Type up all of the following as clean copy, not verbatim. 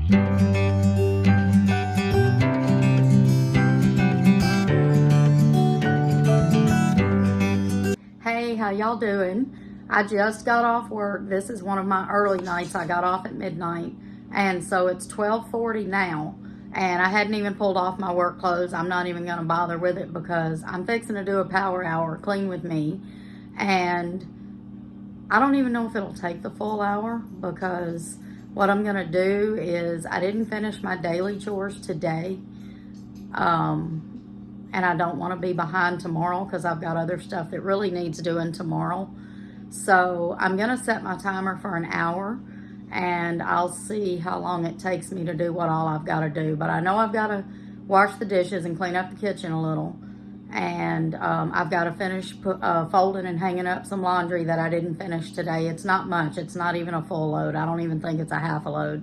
Hey, how y'all doing? I just got off work. This is one of my early nights. I got off at midnight, and so it's 12:40 now, and I hadn't even pulled off my work clothes. I'm not even going to bother with it because I'm fixing to do a power hour, clean with me, and I don't even know if it'll take the full hour because what I'm going to do is I didn't finish my daily chores today. And I don't want to be behind tomorrow because I've got other stuff that really needs doing tomorrow. So I'm going to set my timer for an hour and I'll see how long it takes me to do what all I've got to do. But I know I've got to wash the dishes and clean up the kitchen a little. And I've got to finish folding and hanging up some laundry that I didn't finish today. It's not much. It's not even a full load. I don't even think it's a half a load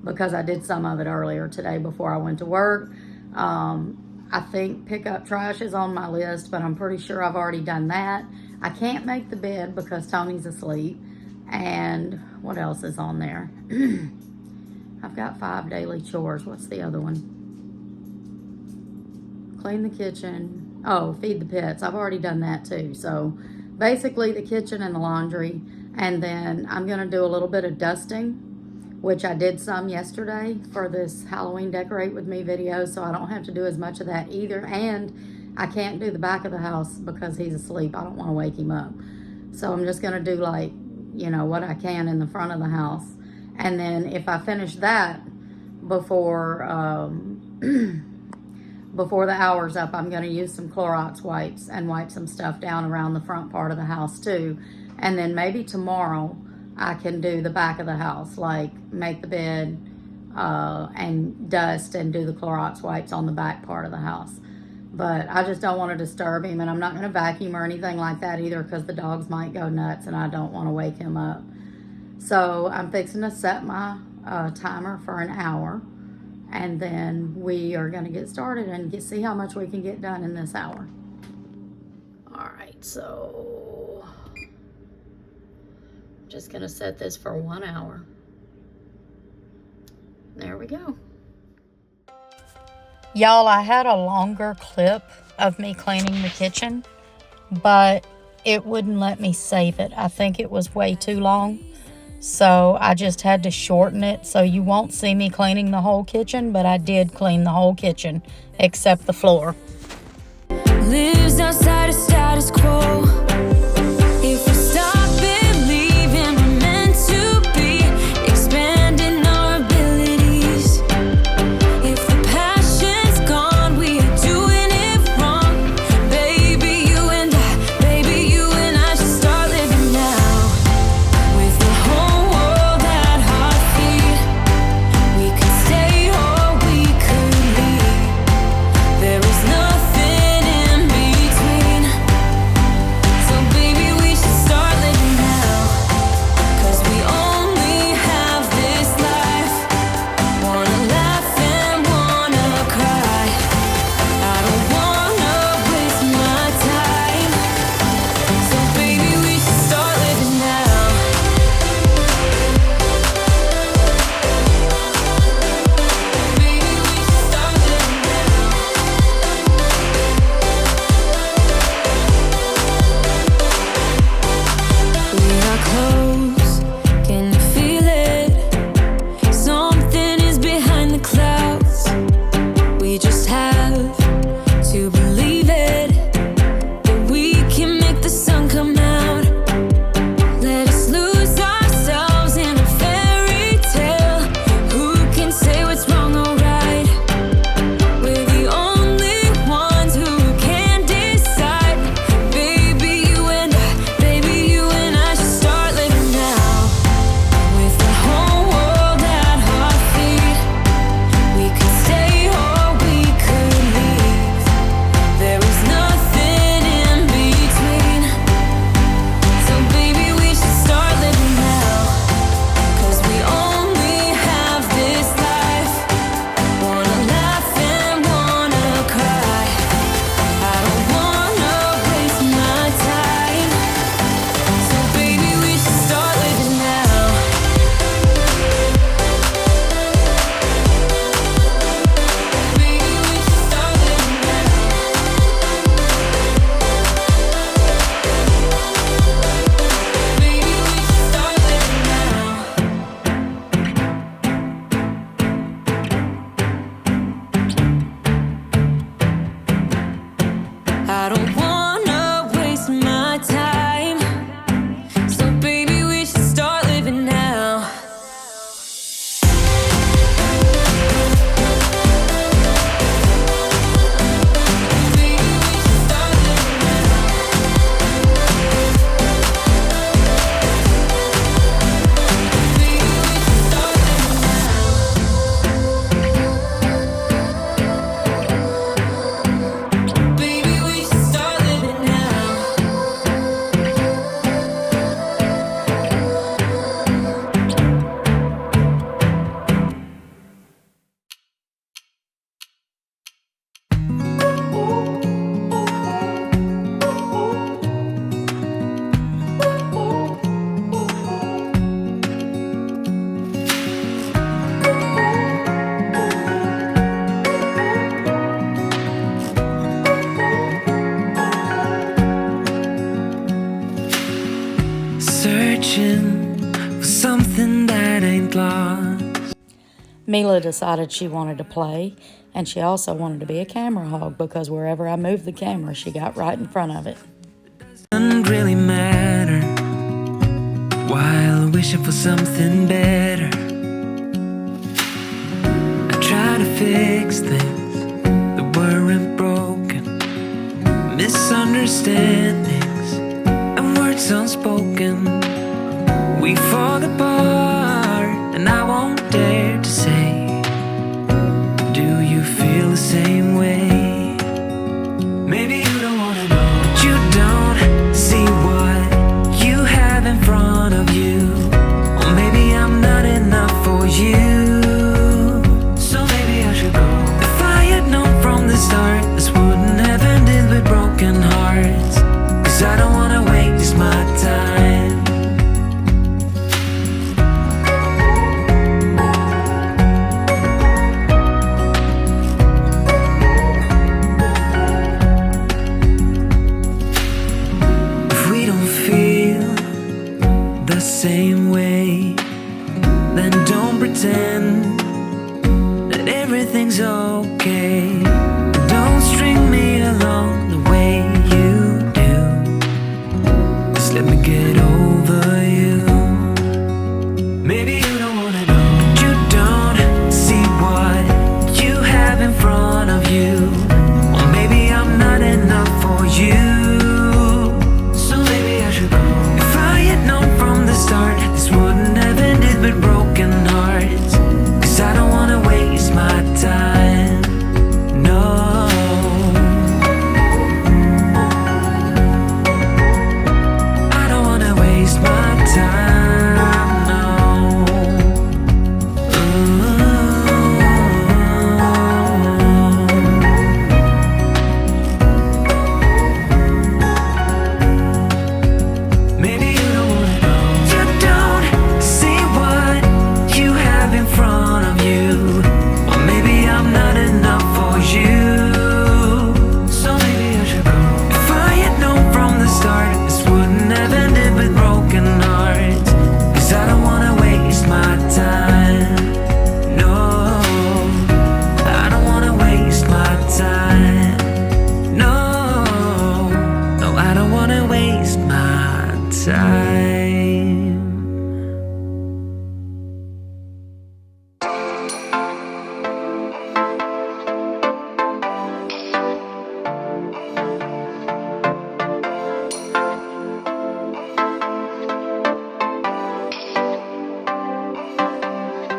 because I did some of it earlier today before I went to work. I think pick up trash is on my list, but I'm pretty sure I've already done that. I can't make the bed because Tony's asleep. And what else is on there? I've got 5 daily chores. What's the other one? Clean the kitchen. Oh, feed the pets. I've already done that too. So basically the kitchen and the laundry. And then I'm going to do a little bit of dusting, which I did some yesterday for this Halloween Decorate With Me video, so I don't have to do as much of that either. And I can't do the back of the house because he's asleep. I don't want to wake him up. So I'm just going to do like, you know, what I can in the front of the house. And then if I finish that before, before the hour's up, I'm going to use some Clorox wipes and wipe some stuff down around the front part of the house too. And then maybe tomorrow I can do the back of the house, like make the bed and dust and do the Clorox wipes on the back part of the house. But I just don't want to disturb him, and I'm not going to vacuum or anything like that either because the dogs might go nuts and I don't want to wake him up. So I'm fixing to set my timer for an hour, and then we are going to get started and see how much we can get done in this hour. All right, so just gonna set this for 1 hour. There we go. Y'all, I had a longer clip of me cleaning the kitchen, but it wouldn't let me save it. I think it was way too long, so I just had to shorten it. So you won't see me cleaning the whole kitchen, but I did clean the whole kitchen except the floor. Lives outside of status quo. If we stop Mila decided she wanted to play, and she also wanted to be a camera hog because wherever I moved the camera, she got right in front of it. Doesn't really matter while wishing for something better. I try to fix things that weren't broken, misunderstandings and words unspoken. We fall apart, and I won't dare to say, do you feel the same way? Maybe you don't wanna know, but you don't see what you have in front of you. Or maybe I'm not enough for you, so maybe I should go. If I had known from the start, this wouldn't have ended with broken hearts. 'Cause I don't wanna waste my time. Same way, then don't pretend that everything's okay. Don't string me along the way you do. Just let me get over you. Maybe you don't wanna know, but you don't see what you have in front of you. Or maybe I'm not enough for you. Start. This wouldn't have ended with broken hearts. 'Cause I don't wanna waste my time. No, I don't wanna waste my time. No. Maybe you don't wanna know.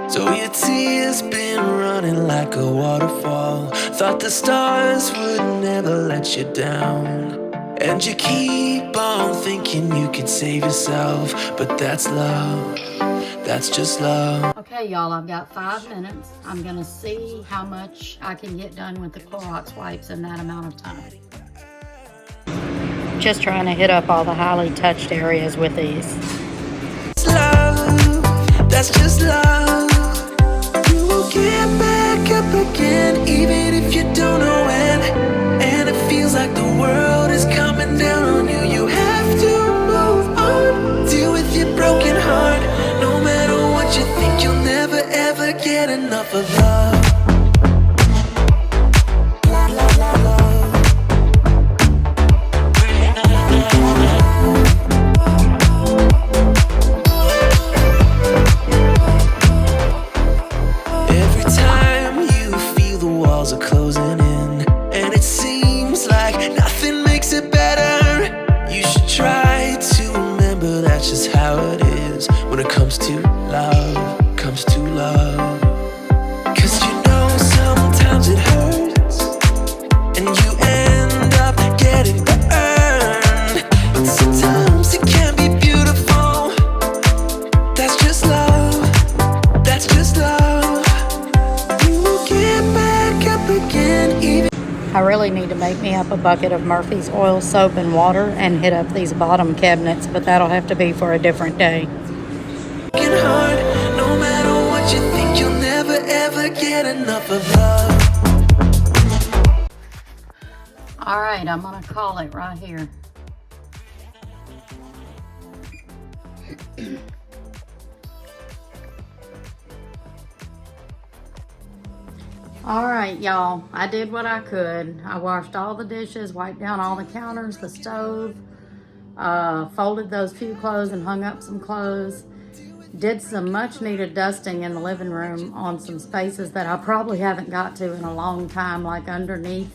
So your tears been running like a waterfall. Thought the stars would never let you down. And you keep on thinking you could save yourself. But that's love, that's just love. Okay, y'all, I've got 5 minutes. I'm gonna see how much I can get done with the Clorox wipes in that amount of time. Just trying to hit up all the highly touched areas with these. It's love, that's just love. You will get back up again, even if you don't know when. And it feels like the world is coming down on you. You have to move on, deal with your broken heart. No matter what you think, you'll never ever get enough of love. I really need to make me up a bucket of Murphy's oil, soap, and water and hit up these bottom cabinets, but that'll have to be for a different day. Hard, no matter what you think, you'll never ever get enough of love. All right, I'm gonna call it right here. All right, y'all. I did what I could. I washed all the dishes, wiped down all the counters, the stove, folded those few clothes and hung up some clothes. Did some much needed dusting in the living room on some spaces that I probably haven't got to in a long time, like underneath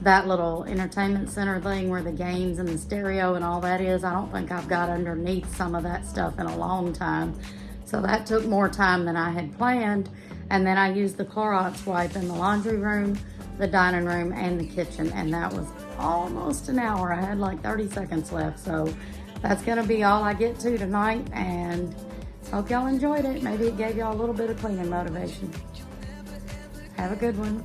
that little entertainment center thing where the games and the stereo and all that is. I don't think I've got underneath some of that stuff in a long time. So that took more time than I had planned. And then I used the Clorox wipe in the laundry room, the dining room, and the kitchen. And that was almost an hour. I had like 30 seconds left. So that's gonna be all I get to tonight. And hope y'all enjoyed it. Maybe it gave y'all a little bit of cleaning motivation. Have a good one.